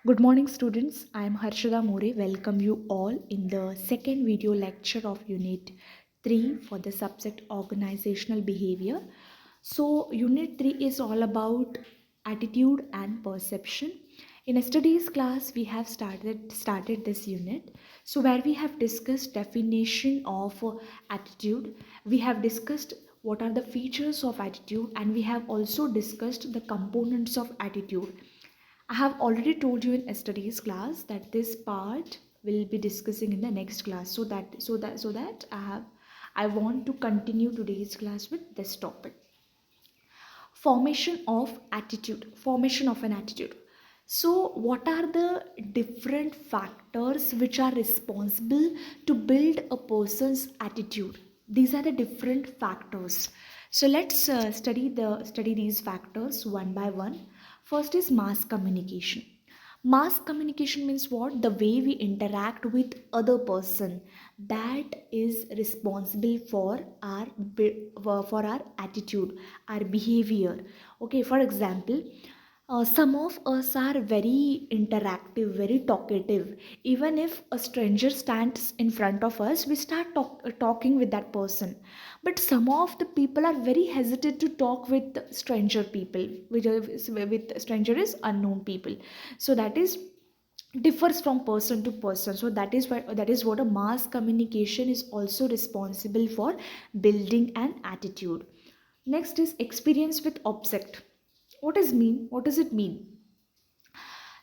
Good morning, students. I am Harshada More. Welcome you all in the second video lecture of Unit 3 for the subject Organizational Behavior. So, Unit 3 is all about attitude and perception. In yesterday's class, we have started this unit. So, where we have discussed definition of attitude, we have discussed what are the features of attitude, and we have also discussed the components of attitude. I have already told you in yesterday's class that this part will be discussing in the next class. So that I want to continue today's class with this topic. Formation of an attitude. So what are the different factors which are responsible to build a person's attitude? These are the different factors. So let's study these factors one by one. First is mass communication. Mass communication means what? The way we interact with other person, that is responsible for our attitude, our behavior. Okay, for example, some of us are very interactive, very talkative. Even if a stranger stands in front of us, we start talking with that person. But some of the people are very hesitant to talk with stranger people, with stranger is unknown people. So that is differs from person to person. So that is what a mass communication is also responsible for building an attitude. Next is experience with object. What does it mean?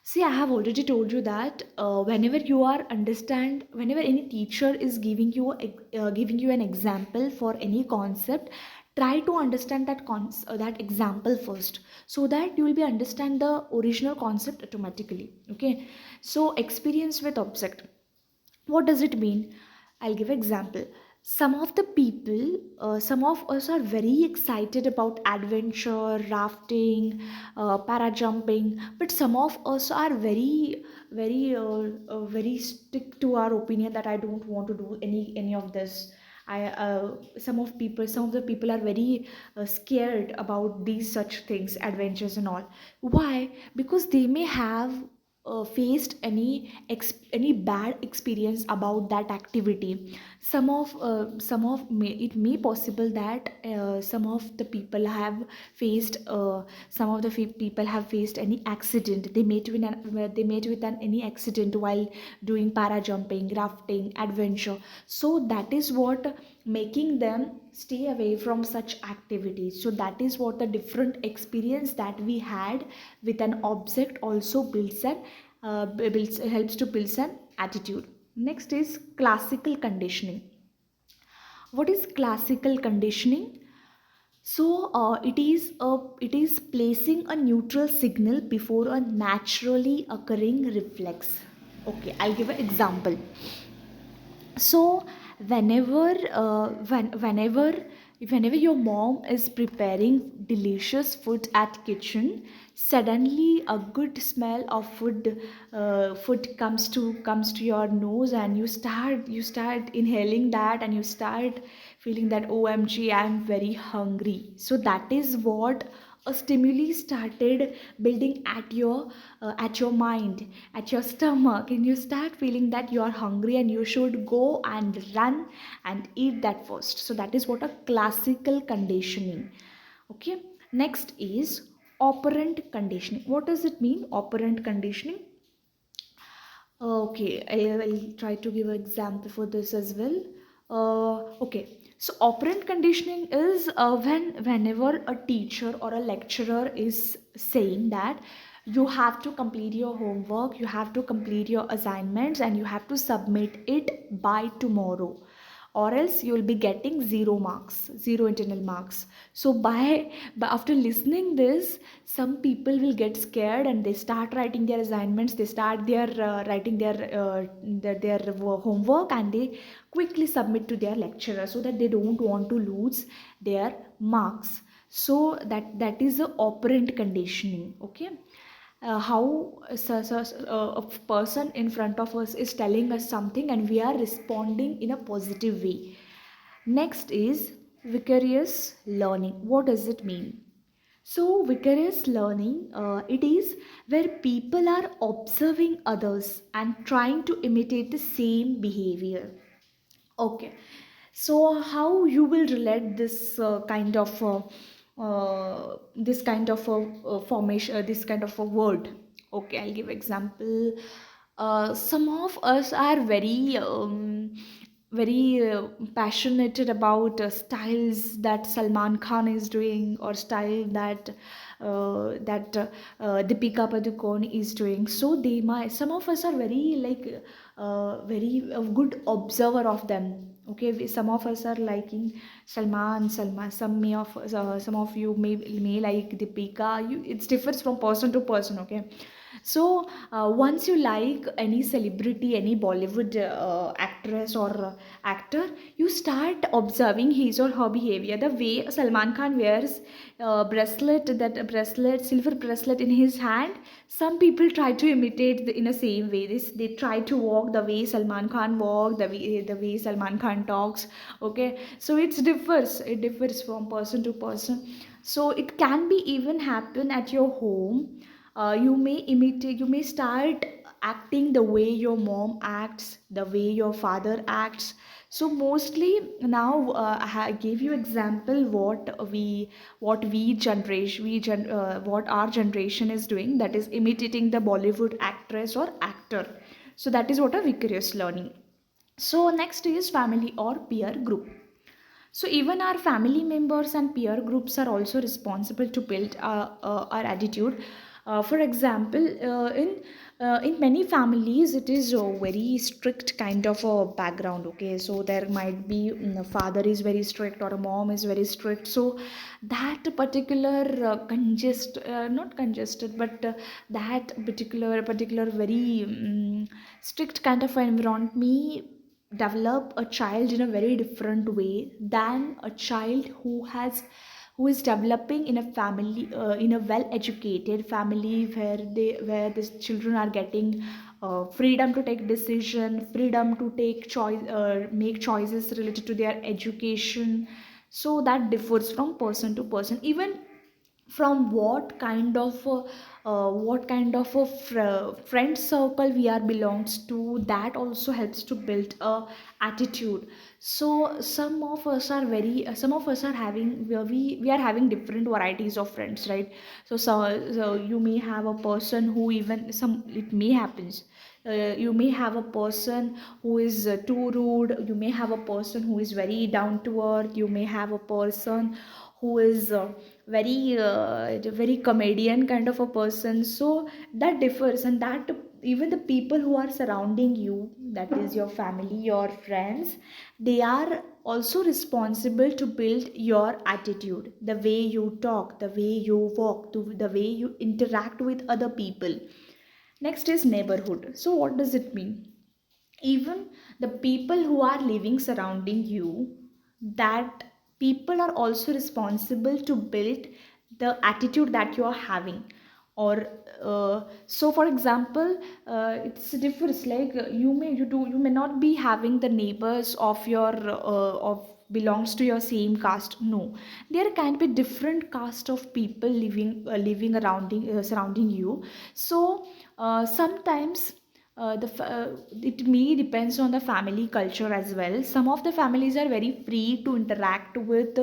See, I have already told you that whenever any teacher is giving you an example for any concept, try to understand that example first, so that you will be understand the original concept automatically. Okay, so experience with object, what does it mean? I'll give example. Some of us are very excited about adventure, rafting, para jumping, but some of us are very stick to our opinion that I don't want to do any of this. I Some of the people are very scared about these such things, adventures and all. Why? Because they may have faced any bad experience about that activity. Some of it may possible that some of the people have faced people have faced any accident. They met with any accident while doing para jumping, rafting, adventure. So that is what making them stay away from such activities. So that is what the different experience that we had with an object also builds helps to build an attitude. Next is classical conditioning. What is classical conditioning? It is placing a neutral signal before a naturally occurring reflex. Okay, I'll give an example. So whenever your mom is preparing delicious food at kitchen, suddenly a good smell of food comes to your nose, and you start inhaling that, and you start feeling that OMG, I'm very hungry. So that is what a stimuli started building at your mind, at your stomach, and you start feeling that you are hungry and you should go and run and eat that first. So that is what a classical conditioning. Okay, next is operant conditioning. What does it mean, operant conditioning? Okay, I will try to give an example for this as well. Okay, so operant conditioning is whenever a teacher or a lecturer is saying that you have to complete your homework, you have to complete your assignments, and you have to submit it by tomorrow, or else you will be getting zero internal marks. So by after listening this, some people will get scared and they start writing their assignments, they start their writing their homework, and they quickly submit to their lecturer, so that they don't want to lose their marks. So that is the operant conditioning. Okay, how a person in front of us is telling us something and we are responding in a positive way. Next is vicarious learning. What does it mean? So, vicarious learning, it is where people are observing others and trying to imitate the same behavior. Okay, so how you will relate this this kind of a, formation, this kind of a word? Okay, I'll give example. Some of us are very passionate about styles that Salman Khan is doing, or style that Deepika Padukone is doing. So they might, some of us are very like very good observer of them. Okay, some of us are liking Salman. Some of you may like Deepika. It differs from person to person. Okay, so once you like any celebrity, any Bollywood actress or actor, you start observing his or her behavior. The way Salman Khan wears bracelet, silver bracelet in his hand, some people try to imitate in the same way. They try to walk the way Salman Khan walk, the way Salman Khan talks. Okay, so it differs from person to person. So it can be even happen at your home. You may start acting the way your mom acts, the way your father acts. So mostly now, I gave you example what our generation is doing, that is imitating the Bollywood actress or actor. So that is what a vicarious learning. So next is family or peer group. So even our family members and peer groups are also responsible to build our attitude. For example, in many families, it is a very strict kind of a background. Okay, so there might be a father is very strict or a mom is very strict. So that particular not congested, but that particular very strict kind of environment may develop a child in a very different way than a child who is developing in a family, in a well educated family, where the children are getting freedom to take decision, freedom to take choice, make choices related to their education. So that differs from person to person. Even from what kind of a friend circle we are belongs to, that also helps to build a attitude. So some of us are having, we are having different varieties of friends, right? So you may have a person who, even some, it may happens, you may have a person who is too rude, you may have a person who is very down to earth, you may have a person who is very comedian kind of a person. So that differs, and that even the people who are surrounding you, that is your family, your friends, they are also responsible to build your attitude, the way you talk, the way you walk, the way you interact with other people. Next is neighborhood. So what does it mean? Even the people who are living surrounding you, that people are also responsible to build the attitude that you are having. Or so for example, it's differs, like you may not be having the neighbors of your of belongs to your same caste. No, there can be different caste of people living around surrounding you. So sometimes it may depends on the family culture as well. Some of the families are very free to interact with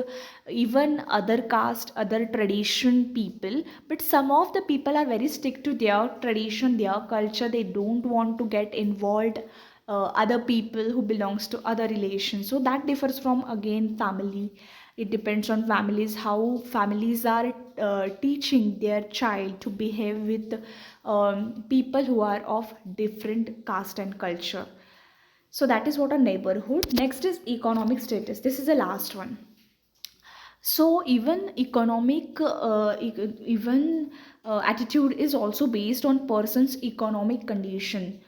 even other caste, other tradition people, but some of the people are very stick to their tradition, their culture. They don't want to get involved other people who belongs to other relations. So that differs from, again, family. It depends on families, how families are teaching their child to behave with people who are of different caste and culture. So that is what a neighborhood. Next is economic status. This is the last one. So even attitude is also based on person's economic condition.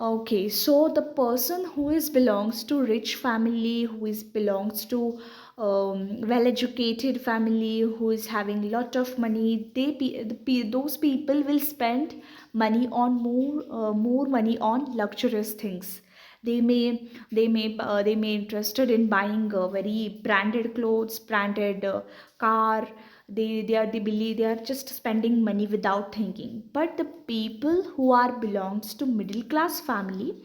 Okay, so the person who is belongs to rich family, who is belongs to well-educated family, who is having lot of money, those people will spend money on more money on luxurious things. They may interested in buying very branded clothes, branded car. They believe they are just spending money without thinking. But the people who are belongs to middle class family,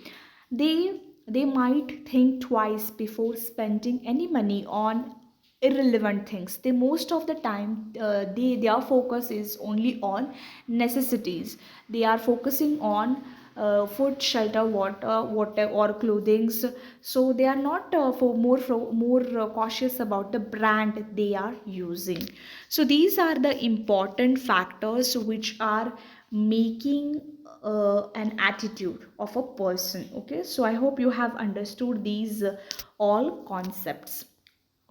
they might think twice before spending any money on irrelevant things. They most of the time, their focus is only on necessities. They are focusing on food, shelter, water or clothing. So they are not more cautious about the brand they are using. So these are the important factors which are making an attitude of a person. Okay, so I hope you have understood these all concepts.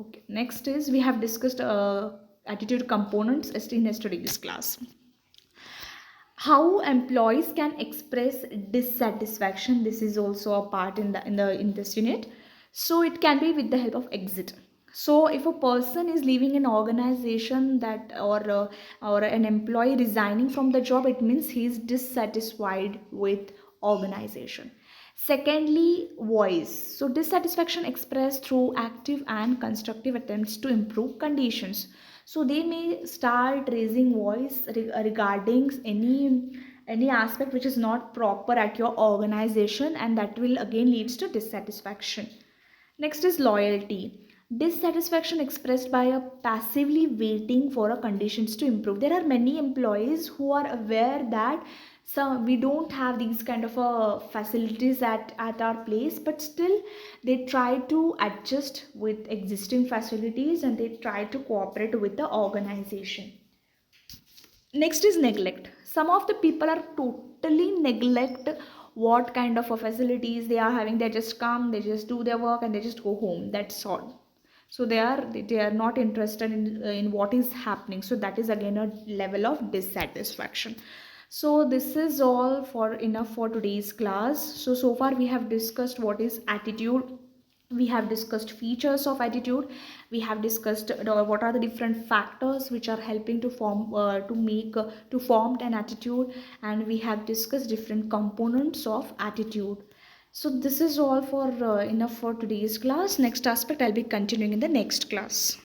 Okay, next is we have discussed attitude components in yesterday's class. How employees can express dissatisfaction. This is also a part in this unit. So it can be with the help of exit. So if a person is leaving an organization that or an employee resigning from the job, it means he is dissatisfied with organization. Secondly, voice. So dissatisfaction expressed through active and constructive attempts to improve conditions. So they may start raising voice regarding any aspect which is not proper at your organization, and that will again leads to dissatisfaction. Next is loyalty. Dissatisfaction expressed by a passively waiting for a conditions to improve. There are many employees who are aware that we don't have these kind of facilities at our place, but still they try to adjust with existing facilities and they try to cooperate with the organization. Next is neglect. Some of the people are totally neglect what kind of a facilities they are having. They just come, they just do their work and they just go home, that's all. So they are not interested in what is happening. So that is again a level of dissatisfaction. So this is all for enough for today's class. So far we have discussed what is attitude, we have discussed features of attitude, we have discussed what are the different factors which are helping to form an attitude, and we have discussed different components of attitude. So this is all for enough for today's class. Next aspect I'll be continuing in the next class.